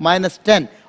-10।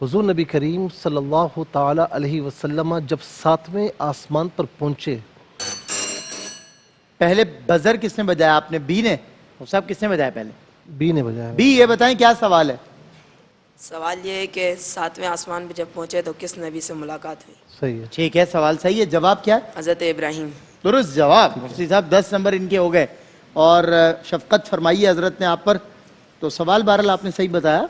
حضور نبی کریم صلی اللہ تعالی علیہ وسلم جب 7ویں آسمان پر پہنچے، پہلے بزر کس نے بجایا؟ آپ نے بی نے؟ صاحب کس نے بجایا پہلے؟ بی نے بجایا. بی. یہ بتائیں کیا سوال ہے؟ سوال یہ ہے کہ 7ویں آسمان پہ جب پہنچے تو کس نبی سے ملاقات ہوئی؟ صحیح ہے. ٹھیک ہے، سوال صحیح ہے. جواب کیا ہے؟ حضرت ابراہیم. درست جواب. مفتی صاحب 10 نمبر ان کے ہو گئے، اور شفقت فرمائی ہے حضرت نے آپ پر. تو سوال بہرحال آپ نے صحیح بتایا.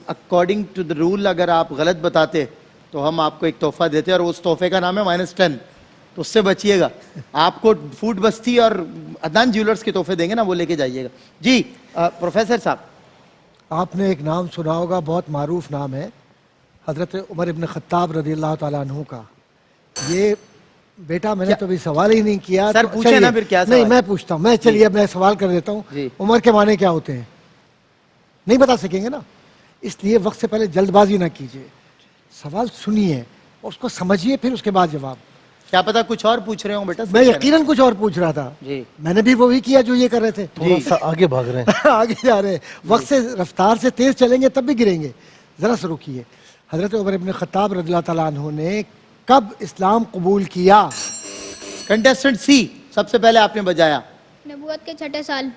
اکارڈنگ ٹو دا رول اگر آپ غلط بتاتے تو ہم آپ کو ایک تحفہ دیتے، اور اس تحفے کا نام ہے -10. تو اس سے بچیے گا. آپ کو فوڈ بستی اور عدنان جیولرز کے تحفے دیں گے نا، وہ لے کے جائیے گا. جی پروفیسر صاحب، آپ نے ایک نام سنا ہوگا، بہت معروف نام ہے، حضرت عمر ابن خطاب رضی اللہ تعالیٰ عنہ کا. یہ بیٹا میں نے تو ابھی سوال ہی نہیں کیا. سر تو پوچھیں چلیے، نا پھر کیا سوال؟ نہیں میں پوچھتا ہوں. میں چلیے اب میں سوال کر دیتا ہوں. جی. عمر کے معنی کیا ہوتے ہیں؟ نہیں بتا سکیں گے نا، اس لیے وقت سے پہلے جلد بازی نہ کیجیے. سوال سنیے اور اس کو سمجھیے، پھر اس کے بعد جواب. کیا پتا کچھ اور پوچھ رہے ہوں بیٹا. میں یقیناً کچھ اور پوچھ رہا تھا. جی. میں نے بھی وہی کیا جو یہ کر رہے تھے. تھوڑا سا آگے بھاگ رہے ہیں. آگے جا رہے ہیں. وقت سے رفتار سے تیز چلیں گے تب بھی گریں گے. ذرا سا رکیے. حضرت عمر ابن خطاب رضی اللہ تعالیٰ عنہ نے کب اسلام قبول کیا؟ کنٹیسٹنٹ سی سب سے پہلے آپ نے بجایا. نبوت کے 6 سال.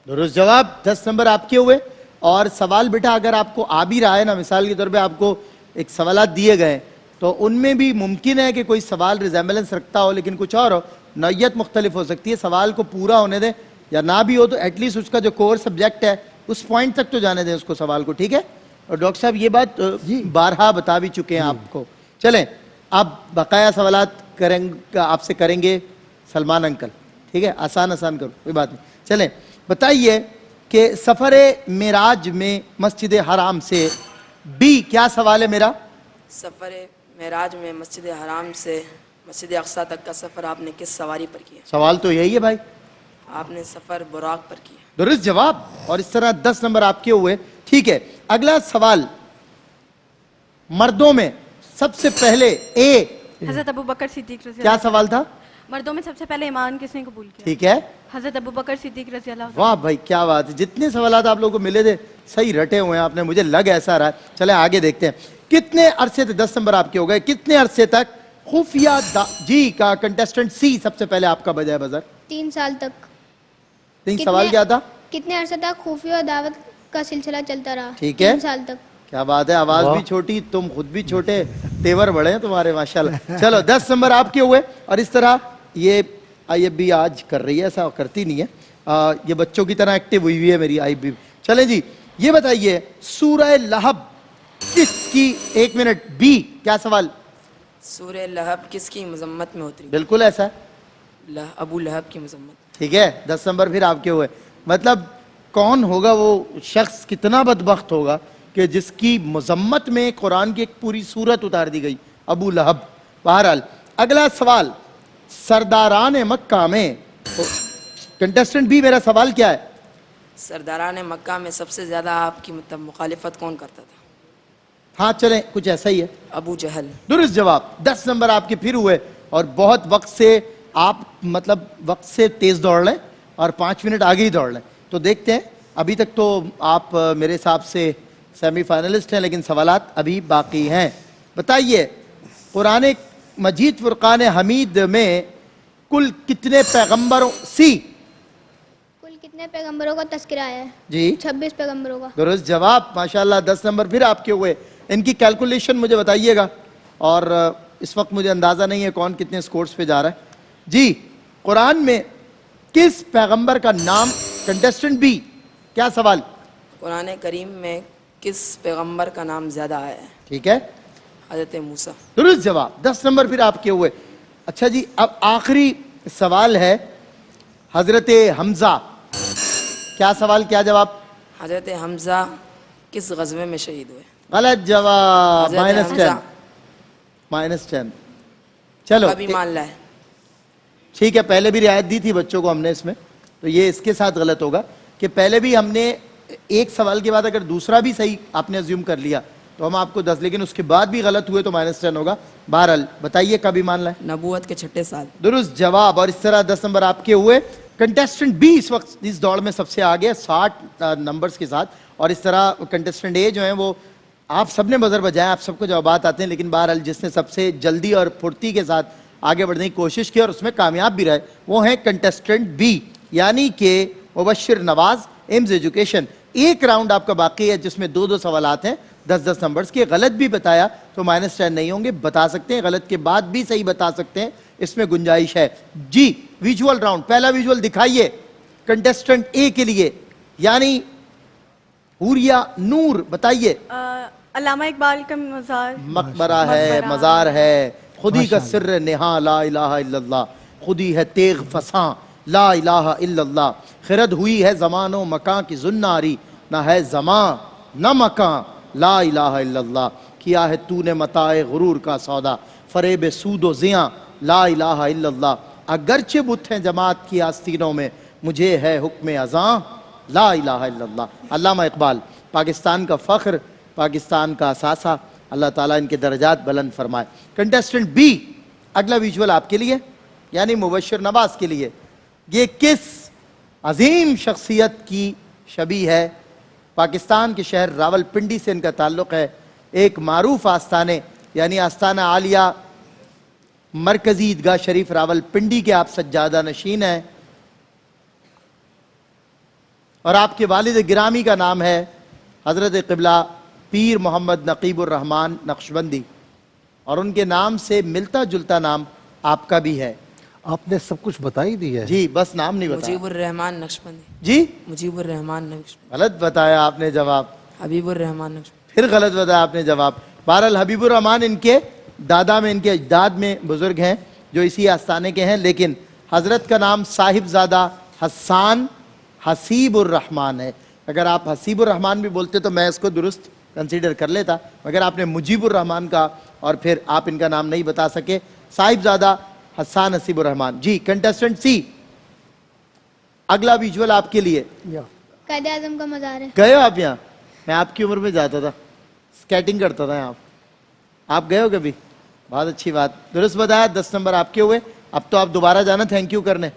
درست جواب. 10 نمبر آپ کے ہوئے. اور سوال بیٹا اگر آپ کو آ بھی رہا ہے نا، مثال کے طور پہ آپ کو ایک سوالات دیے گئے تو ان میں بھی ممکن ہے کہ کوئی سوال ریزیمبلنس رکھتا ہو لیکن کچھ اور ہو، نوعیت مختلف ہو سکتی ہے. سوال کو پورا ہونے دیں، یا نہ بھی ہو تو ایٹ لیسٹ اس کا جو کور سبجیکٹ ہے اس پوائنٹ تک تو جانے دیں اس کو، سوال کو. ٹھیک ہے. اور ڈاکٹر صاحب یہ بات بارہا بتا بھی چکے ہیں آپ کو. چلیں اب بقایا سوالات آپ سے کریں گے سلمان انکل. ٹھیک ہے، آسان کرو، کوئی بات نہیں. چلیں بتائیے کہ سفر معراج میں مسجد حرام سے بی کیا سوال ہے میرا؟ سفر معراج میں مسجد حرام سے مسجد اقصی تک کا سفر آپ نے کس سواری پر کیا؟ سوال تو یہی ہے بھائی. آپ نے سفر براق پر کیا. درست جواب. اور اس طرح 10 نمبر آپ کے ہوئے. ٹھیک ہے، اگلا سوال. مردوں میں سب سے پہلے حضرت ابو بکر صدیق رضی کیا اللہ. سوال تھا؟ مردوں میں سب سے پہلے ایمان کس نے قبول کیا؟ ٹھیک ہے. حضرت ابو بکر صدیق رضی اللہ. واہ بھائی کیا بات ہے. جتنے سوالات آپ لوگوں کو ملے تھے صحیح رٹے ہوئے ہیں آپ نے، مجھے لگ ایسا رہا ہے. چلیں آگے دیکھتے ہیں. کتنے عرصے تک 10 نمبر آپ کے ہو گئے، کتنے عرصے تک خفیہ جی کا کنٹیسٹنٹ سی سب سے پہلے آپ کا بجائے بزر 3 سال تک. 3 سوال کیا تھا؟ کتنے عرصے تک خفیہ اور دعوت کا سلسلہ چلتا رہا؟ ٹھیک ہے. 3 سال تک. کیا بات ہے. آواز بھی چھوٹی، تم خود بھی چھوٹے، تیور بڑے ہیں تمہارے ماشاءاللہ. چلو 10 نمبر آپ کے ہوئے. اور اس طرح یہ آئی ایف بھی آج کر رہی ہے، ایسا کرتی نہیں ہے، یہ بچوں کی طرح ایکٹیو ہوئی ہے میری آئی بھی. چلیں جی یہ بتائیے سورہ لہب کس کی، 1 منٹ بی کیا سوال؟ سورہ لہب کس کی مذمت میں اتری؟ بالکل ایسا ہے. ابو لہب کی مذمت. ٹھیک ہے. 10 نمبر پھر آپ کے ہوئے. مطلب کون ہوگا وہ شخص، کتنا بدبخت ہوگا کہ جس کی مذمت میں قرآن کی ایک پوری سورت اتار دی گئی. ابو لہب. بہرحال اگلا سوال. سرداران مکہ میں کنٹیسٹنٹ بھی میرا سوال کیا ہے؟ سرداران مکہ میں سب سے زیادہ آپ کی مخالفت کون کرتا تھا؟ ہاں چلیں کچھ ایسا ہی ہے. ابو جہل. درست جواب. 10 نمبر آپ کے پھر ہوئے. اور بہت وقت سے آپ مطلب وقت سے تیز دوڑ لیں اور 5 منٹ آگے ہی دوڑ لیں. تو دیکھتے ہیں، ابھی تک تو آپ میرے حساب سے سیمی فائنلسٹ ہیں لیکن سوالات ابھی باقی ہیں. بتائیے قرآن مجید فرقان حمید میں کل کتنے پیغمبروں کل کتنے پیغمبروں کا تذکرہ ہے؟ جی 26 پیغمبروں کا. درست جواب. ماشاءاللہ 10 نمبر پھر آپ کے ہوئے. ان کی کیلکولیشن مجھے بتائیے گا، اور اس وقت مجھے اندازہ نہیں ہے کون کتنے سکورز پہ جا رہا ہے. جی قرآن میں کس پیغمبر کا نام، کنٹیسٹنٹ بی کیا سوال؟ قرآن کریم میں کس پیغمبر کا نام زیادہ آیا ہے؟ ٹھیک ہے. حضرت موسیٰ. درست جواب. 10 نمبر پھر آپ کے ہوئے. اچھا جی اب آخری سوال ہے حضرت حمزہ. کیا سوال کیا جواب؟ حضرت حمزہ کس غزوے میں شہید ہوئے؟ غلط جواب. حضرت -10. چلو ابھی مان لائے. ٹھیک ہے. پہلے بھی رعایت دی تھی بچوں کو ہم نے اس میں، تو یہ اس کے ساتھ غلط ہوگا کہ پہلے بھی ہم نے ایک سوال کے بعد اگر دوسرا بھی صحیح آپ نے ازیوم کر لیا تو ہم آپ کو 10، لیکن اس کے بعد بھی غلط ہوئے تو -10 ہوگا. بہرحال بتائیے کب ایمان لائے؟ نبوت کے 6 سال. درست جواب. اور اس طرح 10 نمبر آپ کے ہوئے. کنٹیسٹنٹ بی اس وقت اس دوڑ میں سب سے آگے 60 نمبرز کے ساتھ، اور اس طرح کنٹیسٹنٹ اے جو ہیں وہ آپ سب نے بزر بجائے, آپ سب کو جوابات آتے ہیں, لیکن بہرحال جس نے سب سے جلدی اور پھرتی کے ساتھ آگے بڑھنے کی کوشش کی اور اس میں کامیاب بھی رہے, وہ ہیں کنٹسٹنٹ بی, یعنی کہ مبشر نواز, ایمز ایجوکیشن. ایک راؤنڈ آپ کا باقی ہے جس میں 2 سوالات ہیں 10 نمبرز کے. غلط بھی بتایا تو -10 نہیں ہوں گے, بتا سکتے ہیں, غلط کے بعد بھی صحیح بتا سکتے ہیں, اس میں گنجائش ہے. جی ویژول راؤنڈ, پہلا ویژول دکھائیے کنٹسٹنٹ اے کے لیے, یعنی حوریہ نور, بتائیے. علامہ اقبال کا مزار. مقبرہ ہے, مزار ہے, خودی کا سر نہا لا الہ الا اللہ, خودی ہے تیغ فساں لا الہ الا اللہ, خرد ہوئی ہے زمان و مکان کی زناری, نہ ہے زمان نہ مکان لا الہ الا اللہ, کیا ہے تو نے متاع غرور کا سودا, فریب سود و زیاں لا الہ الا اللہ, اگرچہ بت ہیں جماعت کی آستینوں میں, مجھے ہے حکم اذاں لا الہ الا اللہ. علامہ اقبال پاکستان کا فخر, پاکستان کا اثاثہ, اللہ تعالیٰ ان کے درجات بلند فرمائے. کنٹسٹنٹ بی, اگلا ویژول آپ کے لیے, یعنی مبشر نواز کے لیے. یہ کس عظیم شخصیت کی شبیہ ہے؟ پاکستان کے شہر راول پنڈی سے ان کا تعلق ہے. ایک معروف آستانے یعنی آستانہ عالیہ مرکزی عیدگاہ شریف راول پنڈی کے آپ سجادہ نشین ہیں, اور آپ کے والد گرامی کا نام ہے حضرت قبلہ پیر محمد نقیب الرحمن نقشبندی, اور ان کے نام سے ملتا جلتا نام آپ کا بھی ہے. آپ نے سب کچھ بتا ہی دیا ہے. جی بس نام نہیں بتایا. مجیب الرحمان نقشبندی. جی مجیب الرحمان نقشبندی. غلط بتایا آپ نے جواب, حبیب الرحمان نقشبندی. پھر غلط بتایا آپ نے جواب. بہرحال حبیب الرحمان ان کے دادا میں, ان کے اجداد میں بزرگ ہیں جو اسی آستانے کے ہیں, لیکن حضرت کا نام صاحب زادہ حسان حسیب الرحمان ہے. اگر آپ حسیب الرحمان بھی بولتے تو میں اس کو درست کنسیڈر کر لیتا, مگر آپ نے مجیب الرحمان کا, اور پھر آپ ان کا نام نہیں بتا سکے. صاحب زادہ حسان حسیب الرحمان. جی کنٹسٹنٹ سی, اگلا ویژول آپ کے لیے. قائد اعظم کا مزار ہے. گئے ہو آپ یہاں؟ میں آپ کی عمر میں جاتا تھا, سکیٹنگ کرتا تھا یہاں. آپ گئے ہو کبھی؟ بہت اچھی بات, درست بتایا. 10 نمبر آپ کے ہوئے. اب تو آپ دوبارہ جانا تھینک یو کرنے,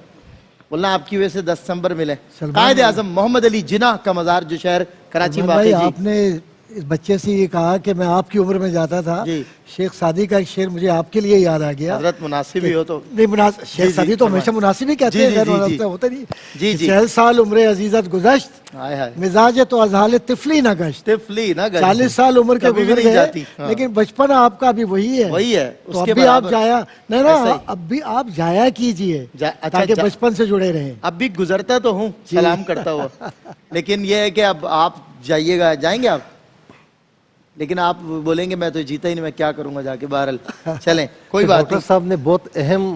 بولنا آپ کی وجہ سے 10 نمبر ملے. قائد اعظم محمد علی جناح کا مزار جو شہر کراچی میں واقع. آپ نے اس بچے سے یہ کہا کہ میں آپ کی عمر میں جاتا تھا, شیخ سعدی کا ایک شعر مجھے آپ کے لیے یاد آ گیا. حضرت مناسب ہی ہو تو نہیں, شیخ سعدی تو ہمیشہ مناسب ہی کہتے ہیں, ہوتا نہیں. 60 سال عمر عزیزت گزشت, مزاج تو ازحال طفلی نہ گشت. 40 سال عمر کے گزر گئے, لیکن بچپن آپ کا ابھی وہی ہے. وہی ہے. تو اب بھی آپ جایا نہیں نا, اب بھی آپ جایا کیجئے تاکہ بچپن سے جڑے رہیں. اب بھی گزرتا تو ہوں سلام کرتا ہوا, لیکن یہ ہے کہ اب آپ جائیے گا, جائیں گے آپ, لیکن آپ بولیں گے میں تو جیتا ہی نہیں, میں کیا کروں گا جا کے. بہرحال چلیں کوئی بات نہیں. ڈاکٹر صاحب نے بہت اہم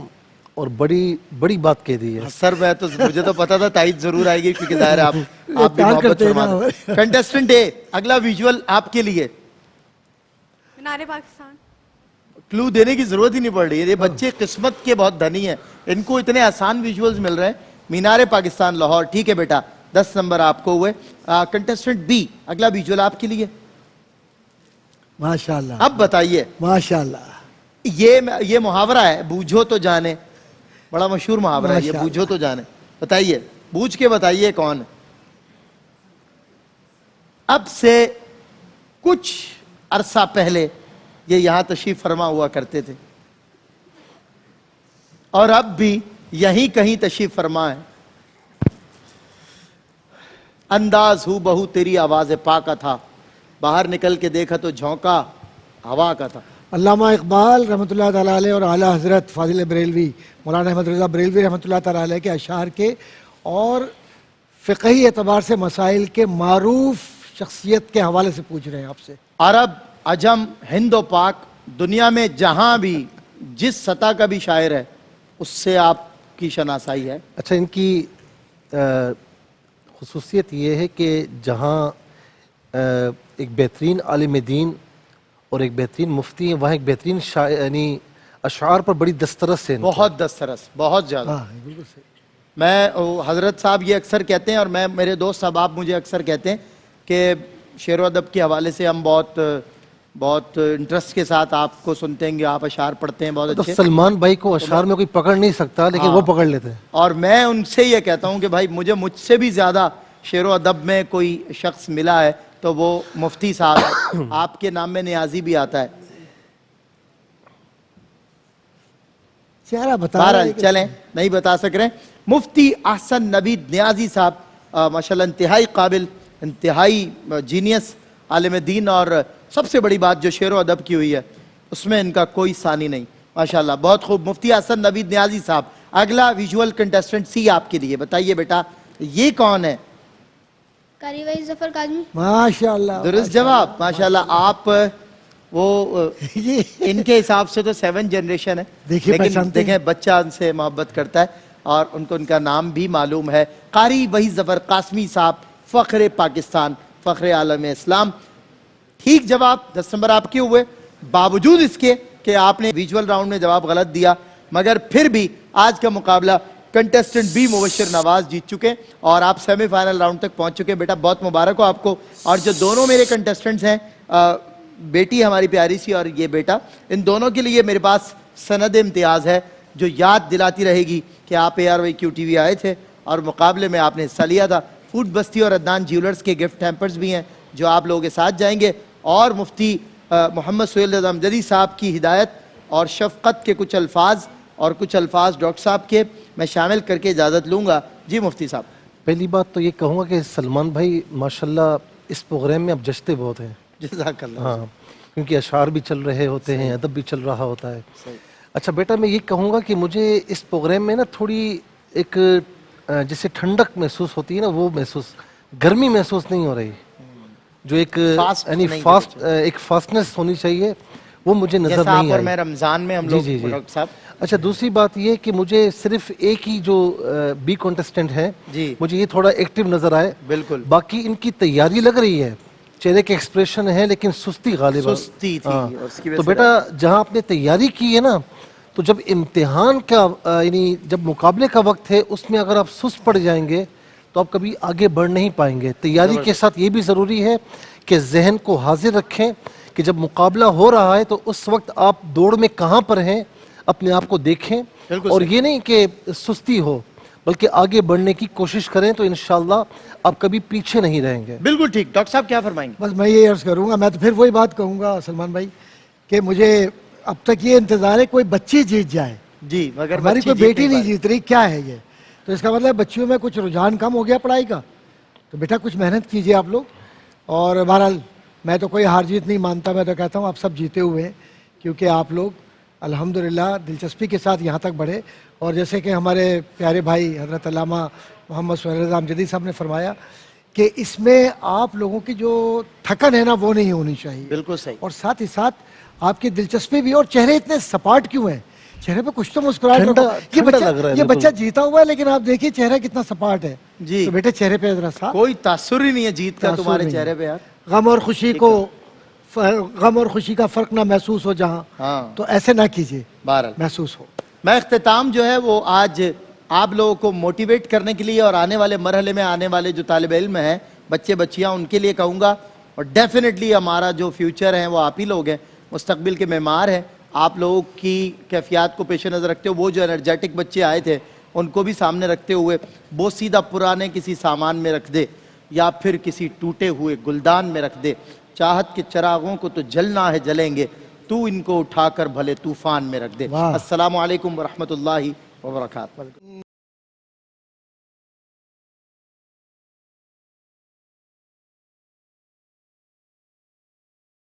اور بڑی بات کہہ دی ہے. سر میں تو مجھے تو پتا تھا تائید ضرور آئے گی, کیونکہ ظاہر ہے آپ بھی محبت فرما دیں. کنٹسٹنٹ اے, اگلا ویژول آپ کے لیے. مینار پاکستان. کلو دینے کی ضرورت ہی نہیں پڑ رہی ہے, یہ بچے قسمت کے بہت دھنی ہیں, ان کو اتنے آسان ویژولز مل رہے ہیں. مینار پاکستان لاہور, ٹھیک ہے بیٹا, 10 نمبر آپ کو ہوئے. کنٹسٹنٹ بی, اگلا ویژول آپ کے لیے. ماشاءاللہ. اب بتائیے. ماشاءاللہ. یہ محاورہ ہے, بوجھو تو جانے, بڑا مشہور محاورہ ہے یہ, بوجھو تو جانے. بتائیے, بوجھ کے بتائیے کون. اب سے کچھ عرصہ پہلے یہ یہاں تشریف فرما ہوا کرتے تھے, اور اب بھی یہیں کہیں تشریف فرما ہے. انداز ہو بہو تیری آواز پا کا تھا, باہر نکل کے دیکھا تو جھونکا ہوا کا تھا. علامہ اقبال رحمۃ اللہ تعالیٰ علیہ اور اعلیٰ حضرت فاضل بریلوی مولانا احمد رضا بریلوی رحمۃ اللہ تعالیٰ علیہ کے اشعار کے اور فقہی اعتبار سے مسائل کے معروف شخصیت کے حوالے سے پوچھ رہے ہیں آپ سے. عرب, عجم, ہند و پاک, دنیا میں جہاں بھی جس سطح کا بھی شاعر ہے اس سے آپ کی شناسائی ہے. اچھا, ان کی خصوصیت یہ ہے کہ جہاں ایک بہترین عالم دین اور ایک بہترین مفتی ہیں, وہاں ایک بہترین یعنی اشعار پر بڑی دسترس ہے. بہت دسترس, بہت زیادہ. میں حضرت صاحب یہ اکثر کہتے ہیں, اور میں میرے دوست احباب مجھے اکثر کہتے ہیں کہ شعر و ادب کے حوالے سے ہم بہت انٹرسٹ کے ساتھ آپ کو سنتے ہیں, آپ اشعار پڑھتے ہیں بہت اچھے. سلمان بھائی کو اشعار میں کوئی پکڑ نہیں سکتا, لیکن وہ پکڑ لیتے ہیں. اور میں ان سے یہ کہتا ہوں کہ بھائی مجھ سے بھی زیادہ شعر و ادب میں کوئی شخص ملا ہے تو وہ مفتی صاحب ہیں. آپ کے نام میں نیازی بھی آتا ہے. چہرہ بتا رہا ہے بہرحال کہ- چلیں نہیں بتا سک رہے. مفتی احسن نوید نیازی صاحب ماشاءاللہ انتہائی قابل, انتہائی جینیس عالم دین, اور سب سے بڑی بات جو شعر و ادب کی ہوئی ہے اس میں ان کا کوئی ثانی نہیں ماشاءاللہ. بہت خوب. مفتی احسن نوید نیازی صاحب. اگلا ویژول کنٹیسٹنٹ سی آپ کے لیے. بتائیے بیٹا یہ کون ہے؟ قاری وحید ظفر کاظمی. ماشاء اللہ. درست جواب ماشاءاللہ. آپ وہ یہ ان کے حساب سے تو 7 جنریشن ہے, دیکھیے لیکن پہچانتے ہیں. دیکھیں بچہ ان سے محبت کرتا ہے اور ان کو ان کا نام بھی معلوم ہے. قاری وحید ظفر قاسمی صاحب, فخر پاکستان, فخر عالم اسلام. ٹھیک جواب. 10 نمبر آپ کے ہوئے, باوجود اس کے کہ آپ نے ویژول راؤنڈ میں جواب غلط دیا, مگر پھر بھی آج کا مقابلہ کنٹیسٹنٹ بی مبشر نواز جیت چکے اور آپ سیمی فائنل راؤنڈ تک پہنچ چکے. بیٹا بہت مبارک ہو آپ کو. اور جو دونوں میرے کنٹیسٹنٹس ہیں, بیٹی ہماری پیاری سی اور یہ بیٹا, ان دونوں کے لیے میرے پاس سند امتیاز ہے جو یاد دلاتی رہے گی کہ آپ ARYQ TV آئے تھے اور مقابلے میں آپ نے حصہ لیا تھا. فوڈ بستی اور عدنان جیولرز کے گفٹ ہیمپرز بھی ہیں جو آپ لوگوں کے ساتھ جائیں گے, اور مفتی محمد سہیل رضا امجدی صاحب کی ہدایت اور شفقت کے کچھ الفاظ اور کچھ الفاظ ڈاکٹر صاحب کے میں شامل کر کے اجازت لوں گا. جی مفتی صاحب. پہلی بات تو یہ کہوں گا کہ سلمان بھائی ماشاءاللہ اس پروگرام میں اب جچتے بہت ہیں. جزاک اللہ. ہاں, کیونکہ اشعار بھی چل رہے ہوتے ہیں, ادب بھی چل رہا ہوتا ہے. اچھا بیٹا, میں یہ کہوں گا کہ مجھے اس پروگرام میں نا تھوڑی ایک جیسے ٹھنڈک محسوس ہوتی ہے نا, وہ محسوس, گرمی محسوس نہیں ہو رہی. جو ایک Fast یعنی نہیں فاسٹ ایک فاسٹنس ہونی چاہیے, وہ مجھے نظر جیسا آپ نہیں اور آئی. میں رمضان میں ہم جی لوگ جی جی. ڈاکٹر صاحب. اچھا دوسری بات یہ کہ مجھے صرف ایک ہی جو بی کانٹیسٹنٹ ہے, جی. مجھے یہ تھوڑا ایکٹیو نظر آئے. بالکل. باقی ان کی تیاری لگ رہی ہے, چہرے کے ایکسپریشن ہے, لیکن سستی غالب سستی تھی ہاں. اور اس کی وجہ تو سے بیٹا جہاں آپ نے تیاری کی ہے نا, تو جب امتحان کا یعنی جب مقابلے کا وقت ہے اس میں اگر آپ سست پڑ جائیں گے تو آپ کبھی آگے بڑھ نہیں پائیں گے. تیاری کے ساتھ یہ بھی ضروری ہے کہ ذہن کو حاضر رکھیں کہ جب مقابلہ ہو رہا ہے تو اس وقت آپ دوڑ میں کہاں پر ہیں اپنے آپ کو دیکھیں, اور یہ نہیں کہ سستی ہو بلکہ آگے بڑھنے کی کوشش کریں, تو انشاءاللہ آپ کبھی پیچھے نہیں رہیں گے. بالکل ٹھیک. ڈاکٹر صاحب کیا فرمائیں گے؟ بس میں یہ عرض کروں گا, میں تو پھر وہی بات کہوں گا سلمان بھائی کہ مجھے اب تک یہ انتظار ہے کوئی بچی جیت جائے. جی مگر ہماری بچی کوئی جیت بیٹی نہیں پائی. جیت رہی, کیا ہے یہ؟ تو اس کا مطلب بچیوں میں کچھ رجحان کم ہو گیا پڑھائی کا. تو بیٹا کچھ محنت کیجئے آپ لوگ. اور بہرحال میں تو کوئی ہار جیت نہیں مانتا, میں تو کہتا ہوں آپ سب جیتے ہوئے ہیں, کیونکہ آپ لوگ الحمدللہ دلچسپی کے ساتھ یہاں تک بڑھے. اور جیسے کہ ہمارے پیارے بھائی حضرت علامہ محمد سہیل رضا امجدی صاحب نے فرمایا کہ اس میں آپ لوگوں کی جو تھکن ہے نا وہ نہیں ہونی چاہیے. بالکل صحیح. اور ساتھ ہی ساتھ آپ کی دلچسپی بھی. اور چہرے اتنے سپاٹ کیوں ہیں, چہرے پہ کچھ تو مسکراہٹ رکھو. یہ ٹھنڈا لگ رہا ہے یہ بالکل. بچہ جیتا ہوا ہے لیکن آپ دیکھیے چہرہ کتنا سپاٹ ہے. جی. تو بیٹے چہرے پہ ذرا سا کوئی تاثر ہی نہیں ہے جیت کا تاثر تمہارے نہیں چہرے ہے. پہ یار. غم اور خوشی کو غم اور خوشی کا فرق نہ محسوس ہو جہاں, ہاں تو ایسے نہ کیجیے, بہرحال محسوس ہو. میں اختتام جو ہے وہ آج آپ لوگوں کو موٹیویٹ کرنے کے لیے اور آنے والے مرحلے میں آنے والے جو طالب علم ہیں, بچے بچیاں, ان کے لیے کہوں گا. اور ڈیفینیٹلی ہمارا جو فیوچر ہے وہ آپ ہی لوگ ہیں, مستقبل کے معمار ہیں. آپ لوگوں کی کیفیات کو پیش نظر رکھتے ہوئے وہ جو انرجیٹک بچے آئے تھے ان کو بھی سامنے رکھتے ہوئے وہ سیدھا پرانے کسی سامان میں رکھ دے یا پھر کسی ٹوٹے ہوئے گلدان میں رکھ دے. چاہت کے چراغوں کو تو جلنا ہے جلیں گے, تو ان کو اٹھا کر بھلے طوفان میں رکھ دے. واہ. السلام علیکم ورحمۃ اللہ وبرکاتہ.